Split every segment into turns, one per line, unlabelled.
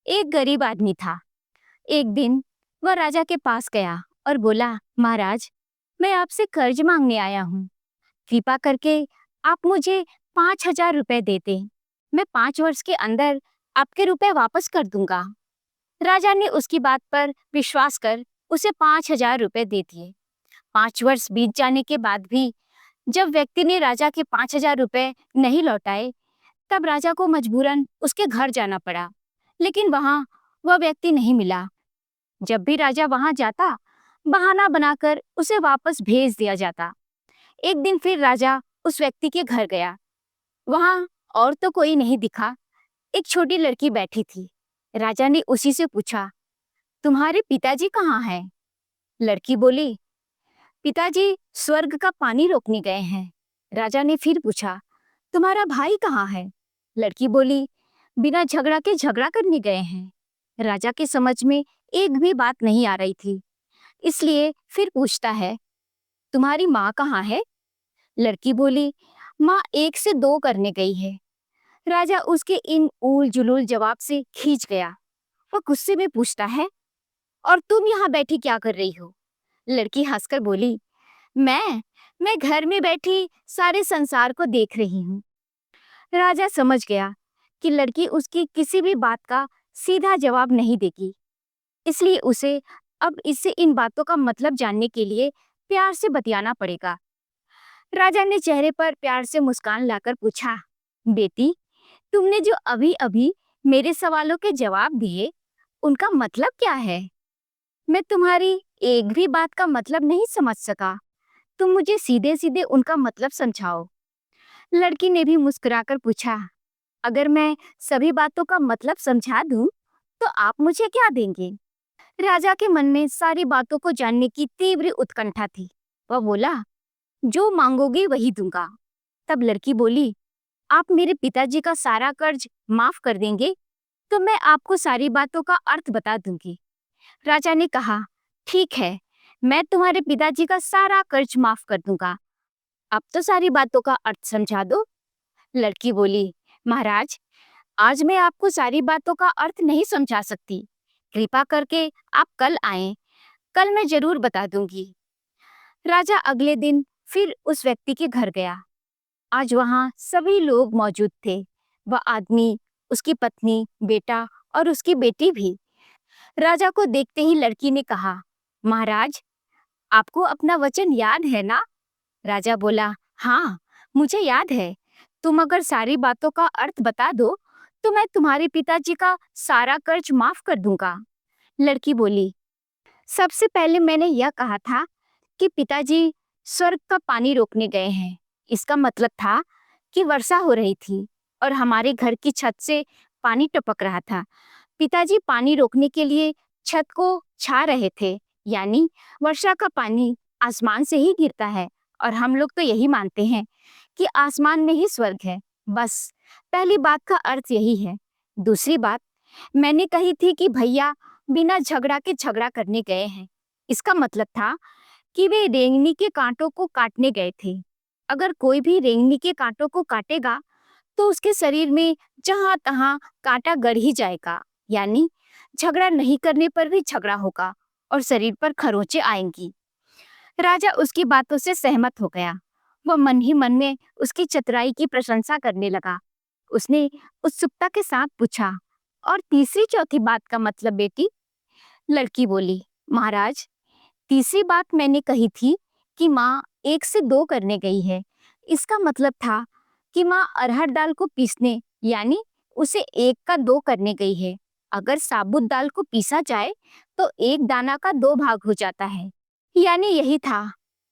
एक गरीब आदमी था। एक दिन वह राजा के पास गया और बोला, महाराज, मैं आपसे कर्ज मांगने आया हूँ। कृपा करके आप मुझे 5,000 रुपए दे दें। मैं 5 वर्ष के अंदर आपके रुपए वापस कर दूंगा। राजा ने उसकी बात पर विश्वास कर उसे 5,000 रुपए दे दिए। 5 वर्ष बीत जाने के बाद भी जब व्यक्ति ने राजा के 5,000 रुपए नहीं लौटाए, तब राजा को मजबूरन उसके घर जाना पड़ा। लेकिन वहां वह व्यक्ति नहीं मिला। जब भी राजा वहां जाता, बहाना बनाकर उसे वापस भेज दिया जाता। एक दिन फिर राजा उस व्यक्ति के घर गया। वहां और तो कोई नहीं दिखा। एक छोटी लड़की बैठी थी। राजा ने उसी से पूछा, तुम्हारे पिताजी कहाँ हैं? लड़की बोली, पिताजी स्वर्ग का पानी रोकने गए हैं। राजा ने फिर पूछा, तुम्हारा भाई कहाँ है? लड़की बोली, बिना झगड़ा के झगड़ा करने गए हैं। राजा के समझ में एक भी बात नहीं आ रही थी, इसलिए फिर पूछता है, तुम्हारी माँ कहाँ है? लड़की बोली, माँ 1 से 2 करने गई है। राजा उसके इन ऊल जुलूल जवाब से खींच गया। वह गुस्से में पूछता है, और तुम यहाँ बैठी क्या कर रही हो? लड़की हंसकर बोली, मैं घर में बैठी सारे संसार को देख रही हूँ। राजा समझ गया कि लड़की उसकी किसी भी बात का सीधा जवाब नहीं देगी, इसलिए उसे अब इससे इन बातों का मतलब जानने के लिए प्यार से बतियाना पड़ेगा। राजा ने चेहरे पर प्यार से मुस्कान लाकर पूछा, बेटी, तुमने जो अभी अभी मेरे सवालों के जवाब दिए, उनका मतलब क्या है? मैं तुम्हारी एक भी बात का मतलब नहीं समझ सका। तुम मुझे सीधे सीधे उनका मतलब समझाओ। लड़की ने भी मुस्कुराकर पूछा, अगर मैं सभी बातों का मतलब समझा दूं, तो आप मुझे क्या देंगे? राजा के मन में सारी बातों को जानने की तीव्र उत्कंठा थी। वह बोला, जो मांगोगे वही दूंगा। तब लड़की बोली, आप मेरे पिताजी का सारा कर्ज माफ कर देंगे तो मैं आपको सारी बातों का अर्थ बता दूंगी। राजा ने कहा, ठीक है, मैं तुम्हारे पिताजी का सारा कर्ज माफ कर दूंगा। अब तो सारी बातों का अर्थ समझा दो। लड़की बोली, महाराज, आज मैं आपको सारी बातों का अर्थ नहीं समझा सकती। कृपा करके आप कल आएं, कल मैं जरूर बता दूंगी। राजा अगले दिन फिर उस व्यक्ति के घर गया। आज वहां सभी लोग मौजूद थे। वह आदमी, उसकी पत्नी, बेटा और उसकी बेटी भी। राजा को देखते ही लड़की ने कहा, महाराज, आपको अपना वचन याद है ना? राजा बोला, हाँ, मुझे याद है। तुम अगर सारी बातों का अर्थ बता दो तो मैं तुम्हारे पिताजी का सारा कर्ज माफ कर दूंगा। लड़की बोली, सबसे पहले मैंने यह कहा था कि पिताजी स्वर्ग का पानी रोकने गए हैं। इसका मतलब था कि वर्षा हो रही थी और हमारे घर की छत से पानी टपक रहा था। पिताजी पानी रोकने के लिए छत को छा रहे थे, यानी वर्षा का पानी आसमान से ही गिरता है और हम लोग तो यही मानते हैं कि आसमान में ही स्वर्ग है। बस पहली बात का अर्थ यही है। दूसरी बात, मैंने कही थी कि भैया बिना झगड़ा के झगड़ा करने गए हैं। इसका मतलब था कि वे रेंगनी के कांटों को काटने गए थे। अगर कोई भी रेंगनी के कांटों को काटेगा तो उसके शरीर में जहां तहां कांटा गड़ ही जाएगा, यानी झगड़ा नहीं करने पर भी झगड़ा होगा और शरीर पर खरोंचे आएंगी। राजा उसकी बातों से सहमत हो गया। वह मन ही मन में उसकी चतुराई की प्रशंसा करने लगा। उसने उत्सुकता के साथ पूछा, और तीसरी चौथी बात का मतलब बेटी? लड़की बोली, महाराज, तीसरी बात मैंने कही थी कि माँ 1 से 2 करने गई है। इसका मतलब था कि माँ अरहर दाल को पीसने, यानी उसे 1 का 2 करने गई है। अगर साबुत दाल को पीसा जाए तो एक दाना का 2 भाग हो जाता है, यानी यही था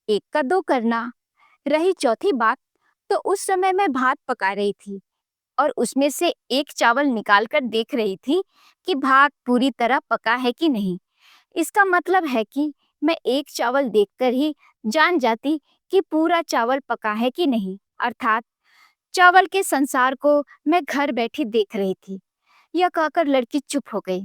1 का 2 करना। रही चौथी बात, तो उस समय मैं भात पका रही थी और उसमें से एक चावल निकाल कर देख रही थी कि भात पूरी तरह पका है कि नहीं। इसका मतलब है कि मैं एक चावल देखकर ही जान जाती कि पूरा चावल पका है कि नहीं, अर्थात चावल के संसार को मैं घर बैठी देख रही थी। यह कहकर लड़की चुप हो गई।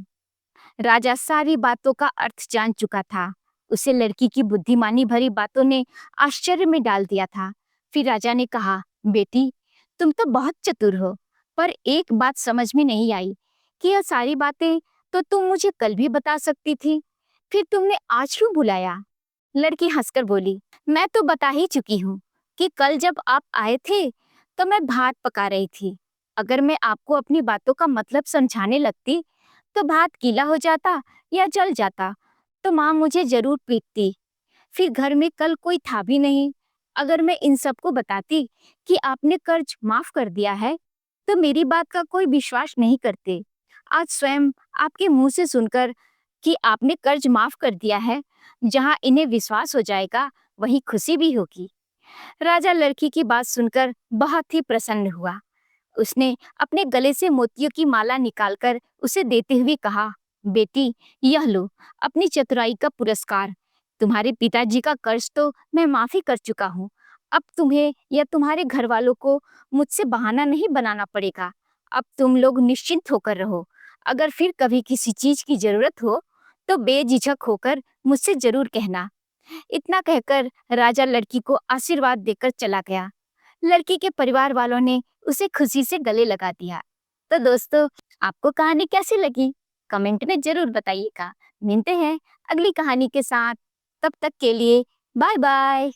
राजा सारी बातों का अर्थ जान चुका था। उसे लड़की की बुद्धिमानी भरी बातों ने आश्चर्य में डाल दिया था। फिर राजा ने कहा, बेटी, तुम तो बहुत चतुर हो, पर एक बात समझ में नहीं आई कि यह सारी बातें तो तुम मुझे कल भी बता सकती थी, फिर तुमने आज क्यों बुलाया? लड़की हंसकर बोली, मैं तो बता ही चुकी हूँ कि कल जब आप आए थे तो मैं भात पका रही थी। अगर मैं आपको अपनी बातों का मतलब समझाने लगती तो भात गीला हो जाता या जल जाता, तो माँ मुझे जरूर पीटती। फिर घर में कल कोई था भी नहीं। अगर मैं इन सबको बताती कि आपने कर्ज माफ कर दिया है, तो मेरी बात का कोई विश्वास नहीं करते। आज स्वयं आपके मुंह से सुनकर कि आपने कर्ज माफ कर दिया है, जहां इन्हें विश्वास हो जाएगा, वहीं खुशी भी होगी। राजा लड़की की बात सुनकर बहुत ही प्रसन्न हुआ। उसने अपने गले से मोतियों की माला निकालकर उसे देते हुए कहा, बेटी, यह लो अपनी चतुराई का पुरस्कार। तुम्हारे पिताजी का कर्ज तो मैं माफी कर चुका हूँ। अब तुम्हें या तुम्हारे घर वालों को मुझसे बहाना नहीं बनाना पड़ेगा। अब तुम लोग निश्चिंत होकर रहो। अगर फिर कभी किसी चीज की जरूरत हो तो बेझिझक होकर मुझसे जरूर कहना। इतना कहकर राजा लड़की को आशीर्वाद देकर चला गया। लड़की के परिवार वालों ने उसे खुशी से गले लगा दिया। तो दोस्तों, आपको कहानी कैसी लगी? कमेंट में जरूर बताइएगा। मिलते हैं अगली कहानी के साथ। तब तक के लिए बाय बाय।